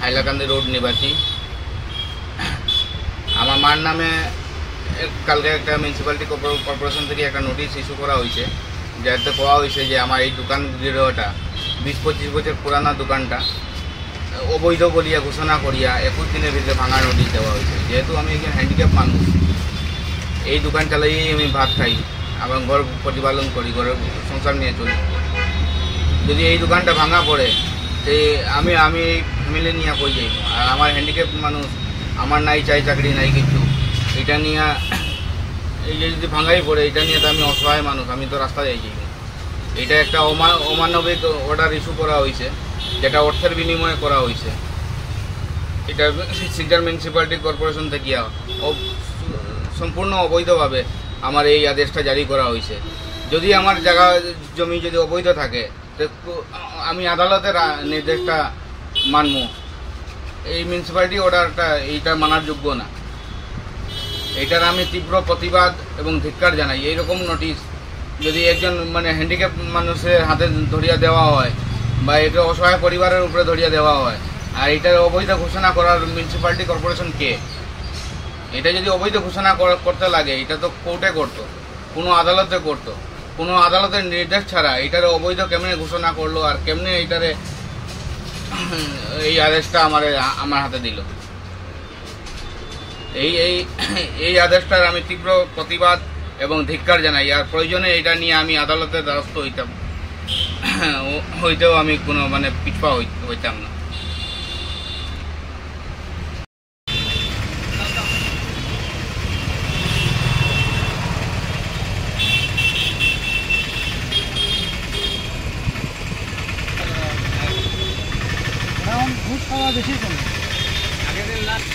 Hailakandi road নিবাসী। আমার মার নামে কালকে একটা মিউনিসিপ্যালিটি কর্পোরেশন থেকে একটা নোটিশ ইস্যু করা হয়েছে, যাতে কোয়া হয়েছে যে আমার এই দোকান গৃহটা 20-25 বছর পুরানা দোকানটা অবৈধ বলিয়া ঘোষণা করিয়া 21 দিনের ভিতরে ভাঙার নোটিশ দেওয়া হয়েছে। যেহেতু আমি একজন হ্যান্ডিক্যাপ মানুষ, এই দোকান চালাইয়েই আমি ভাত খাই, আমার ঘর প্রতিপালন করি, ঘরের সংসার নিয়ে চলি। যদি এই দোকানটা ভাঙা পড়ে তো আমি ফ্যামিলি নিয়ে কই যাইব। আর আমার হ্যান্ডিক্যাপ মানুষ, আমার নাই চাই চাকরি নাই কিছু, এটা নিয়ে এই যে যদি ভাঙাই পড়ে এটা নিয়ে তো আমি অসহায় মানুষ, আমি তো রাস্তা যাই যাইব। এটা একটা অমানবিক অর্ডার ইস্যু করা হয়েছে, যেটা অর্থের বিনিময়ে করা হয়েছে। এটা শিলচর মিউনিসিপ্যালিটি কর্পোরেশন থেকে সম্পূর্ণ অবৈধভাবে আমার এই আদেশটা জারি করা হয়েছে। যদি আমার জায়গা জমি যদি অবৈধ থাকে তো আমি আদালতের নির্দেশটা মানব। এই মিউনিসিপ্যালিটি অর্ডারটা এইটা মানার যোগ্য না। এইটার আমি তীব্র প্রতিবাদ এবং ধিক্কার জানাই। এইরকম নোটিশ যদি একজন হ্যান্ডিক্যাপ মানুষের হাতে ধরিয়া দেওয়া হয় বা এটা অসহায় পরিবারের উপরে ধরিয়া দেওয়া হয়, আর এটার অবৈধ ঘোষণা করার মিউনিসিপ্যালিটি কর্পোরেশন কে? এটা যদি অবৈধ ঘোষণা করতে লাগে এটা তো কোর্টে করতো, কোনো আদালতে করতো। কোনো আদালতের নির্দেশ ছাড়া এটার অবৈধ কেমনে ঘোষণা করলো আর কেমনে এটারে এই আদেশটা আমার হাতে দিল? এই আদেশটার আমি তীব্র প্রতিবাদ এবং ধিক্কার জানাই। আর প্রয়োজনে এটা নিয়ে আমি আদালতের দ্বারস্থ হইতেও আমি কোনো পিছপা হইতাম না। ঘুষ খাওয়া বেশি কমে আগের দিন লাস্ট